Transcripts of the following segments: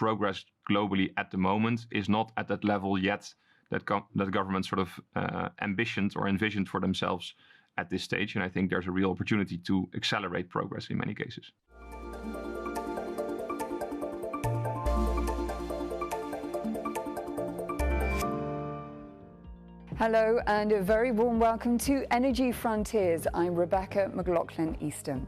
progress globally at the moment is not at that level yet that governments sort of ambitioned or envisioned for themselves at this stage. And I think there's a real opportunity to accelerate progress in many cases. Hello and a very warm welcome to Energy Frontiers. I'm Rebecca McLaughlin-Easton.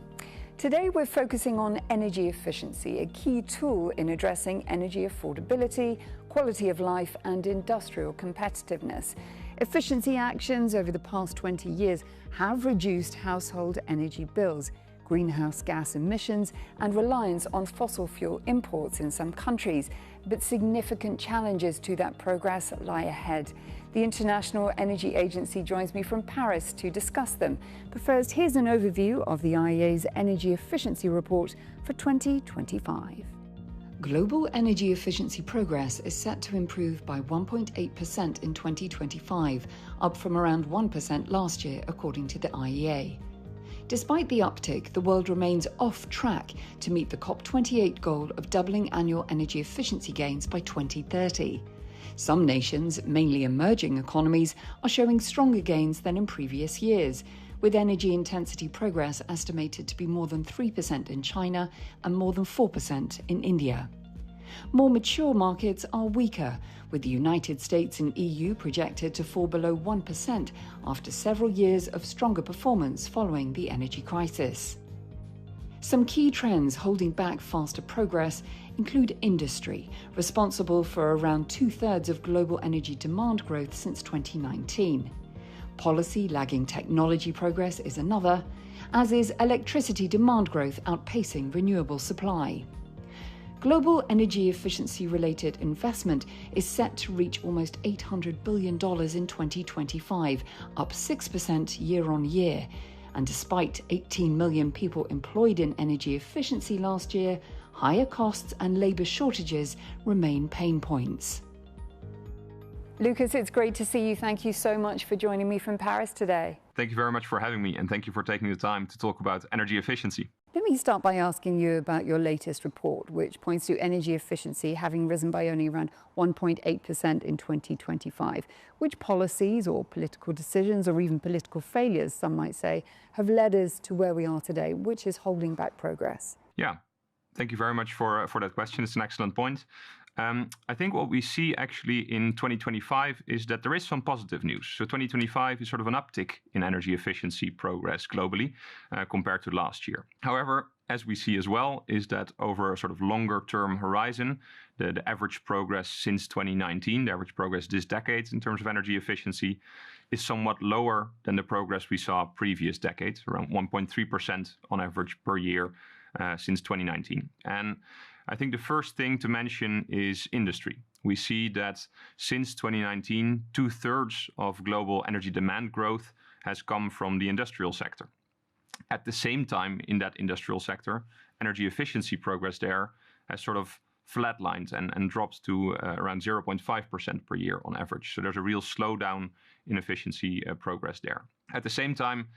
Today we're focusing on energy efficiency, a key tool in addressing energy affordability, quality of life and industrial competitiveness. Efficiency actions over the past 20 years have reduced household energy bills, greenhouse gas emissions and reliance on fossil fuel imports in some countries. But significant challenges to that progress lie ahead. The International Energy Agency joins me from Paris to discuss them. But first, here's an overview of the IEA's Energy Efficiency Report for 2025. Global energy efficiency progress is set to improve by 1.8% in 2025, up from around 1% last year, according to the IEA. Despite the uptick, the world remains off track to meet the COP28 goal of doubling annual energy efficiency gains by 2030. Some nations, mainly emerging economies, are showing stronger gains than in previous years, with energy intensity progress estimated to be more than 3% in China and more than 4% in India. More mature markets are weaker, with the United States and EU projected to fall below 1% after several years of stronger performance following the energy crisis. Some key trends holding back faster progress include industry, responsible for around 2/3 of global energy demand growth since 2019. Policy lagging technology progress is another, as is electricity demand growth outpacing renewable supply. Global energy efficiency-related investment is set to reach almost $800 billion in 2025, up 6% year-on-year. And despite 18 million people employed in energy efficiency last year, higher costs and labour shortages remain pain points. Lucas, it's great to see you. Thank you so much for joining me from Paris today. Thank you very much for having me, and thank you for taking the time to talk about energy efficiency. Let me start by asking you about your latest report, which points to energy efficiency having risen by only around 1.8% in 2025. Which policies or political decisions, or even political failures, some might say, have led us to where we are today? Which is holding back progress? Yeah, thank you very much for that question. It's an excellent point. I think what we see actually in 2025 is that there is some positive news. So 2025 is sort of an uptick in energy efficiency progress globally compared to last year. However, as we see as well, is that over a sort of longer term horizon, the average progress since 2019, the average progress this decade in terms of energy efficiency, is somewhat lower than the progress we saw previous decades, around 1.3% on average per year since 2019. And I think the first thing to mention is industry. We see that since 2019, 2/3 of global energy demand growth has come from the industrial sector. At the same time, in that industrial sector, energy efficiency progress there has sort of flatlined and dropped to around 0.5% per year on average. So there's a real slowdown in efficiency progress there. At the same time,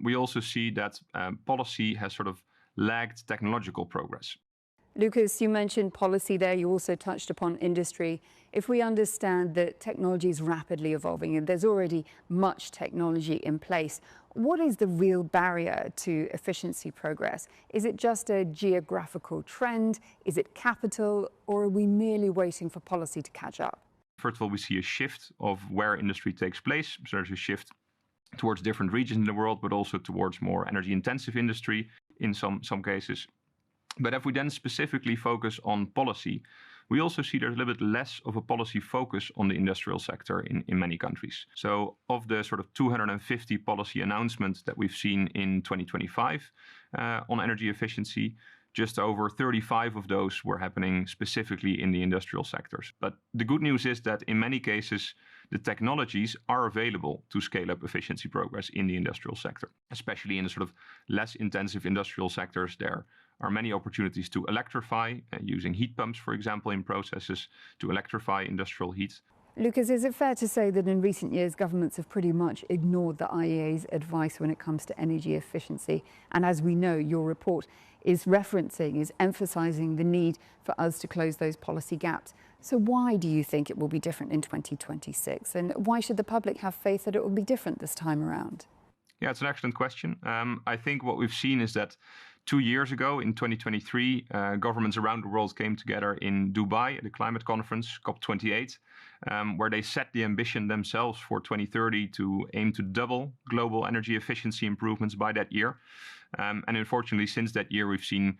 we also see that policy has sort of lagged technological progress. Lucas, you mentioned policy there. You also touched upon industry. If we understand that technology is rapidly evolving and there's already much technology in place, what is the real barrier to efficiency progress? Is it just a geographical trend? Is it capital? Or are we merely waiting for policy to catch up? First of all, we see a shift of where industry takes place. So there's a shift towards different regions in the world, but also towards more energy-intensive industry in some cases. But if we then specifically focus on policy, we also see there's a little bit less of a policy focus on the industrial sector in many countries. So of the sort of 250 policy announcements that we've seen in 2025 on energy efficiency, just over 35 of those were happening specifically in the industrial sectors. But the good news is that in many cases, the technologies are available to scale up efficiency progress in the industrial sector, especially in the sort of less intensive industrial sectors. There are many opportunities to electrify using heat pumps, for example, in processes to electrify industrial heat. Lucas, is it fair to say that in recent years governments have pretty much ignored the IEA's advice when it comes to energy efficiency? And as we know, your report is emphasising the need for us to close those policy gaps. So why do you think it will be different in 2026? And why should the public have faith that it will be different this time around? Yeah, it's an excellent question. I think what we've seen is that 2 years ago, in 2023, governments around the world came together in Dubai at the climate conference, COP28, where they set the ambition themselves for 2030 to aim to double global energy efficiency improvements by that year. And unfortunately, since that year, we've seen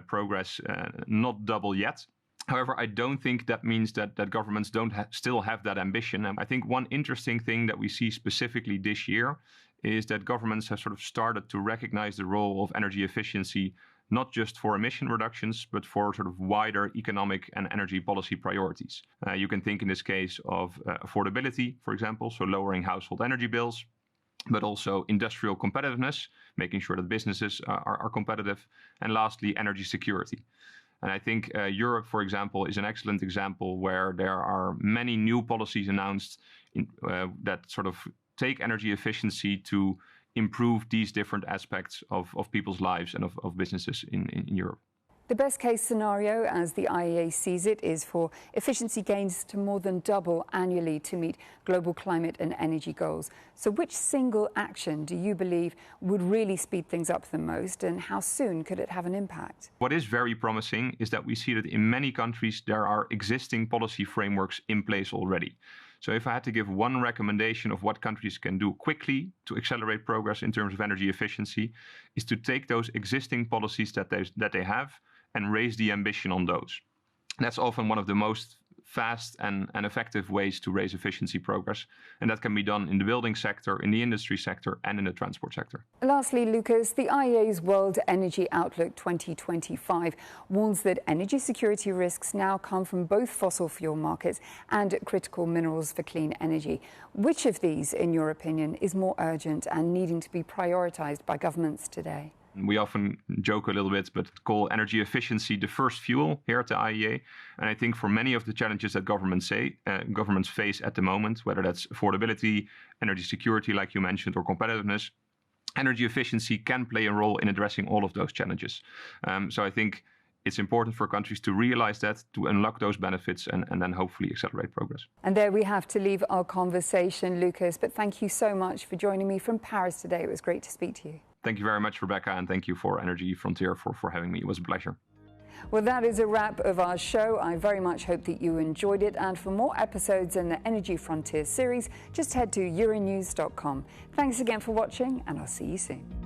progress not double yet. However, I don't think that means that governments don't still have that ambition. And I think one interesting thing that we see specifically this year is that governments have sort of started to recognize the role of energy efficiency, not just for emission reductions, but for sort of wider economic and energy policy priorities. You can think in this case of affordability, for example, so lowering household energy bills, but also industrial competitiveness, making sure that businesses are competitive, and lastly, energy security. And I think Europe, for example, is an excellent example where there are many new policies announced that sort of take energy efficiency to improve these different aspects of people's lives and of businesses in Europe. The best case scenario, as the IEA sees it, is for efficiency gains to more than double annually to meet global climate and energy goals. So which single action do you believe would really speed things up the most, and how soon could it have an impact? What is very promising is that we see that in many countries there are existing policy frameworks in place already. So if I had to give one recommendation of what countries can do quickly to accelerate progress in terms of energy efficiency, is to take those existing policies that they have and raise the ambition on those. That's often one of the most fast and effective ways to raise efficiency progress. And that can be done in the building sector, in the industry sector, and in the transport sector. Lastly, Lucas, the IEA's World Energy Outlook 2025 warns that energy security risks now come from both fossil fuel markets and critical minerals for clean energy. Which of these, in your opinion, is more urgent and needing to be prioritized by governments today? We often joke a little bit, but call energy efficiency the first fuel here at the IEA. And I think for many of the challenges that governments face at the moment, whether that's affordability, energy security, like you mentioned, or competitiveness, energy efficiency can play a role in addressing all of those challenges. So I think it's important for countries to realize that, to unlock those benefits, and then hopefully accelerate progress. And there we have to leave our conversation, Lucas. But thank you so much for joining me from Paris today. It was great to speak to you. Thank you very much, Rebecca, and thank you for Energy Frontier for having me. It was a pleasure. Well, that is a wrap of our show. I very much hope that you enjoyed it. And for more episodes in the Energy Frontier series, just head to euronews.com. Thanks again for watching, and I'll see you soon.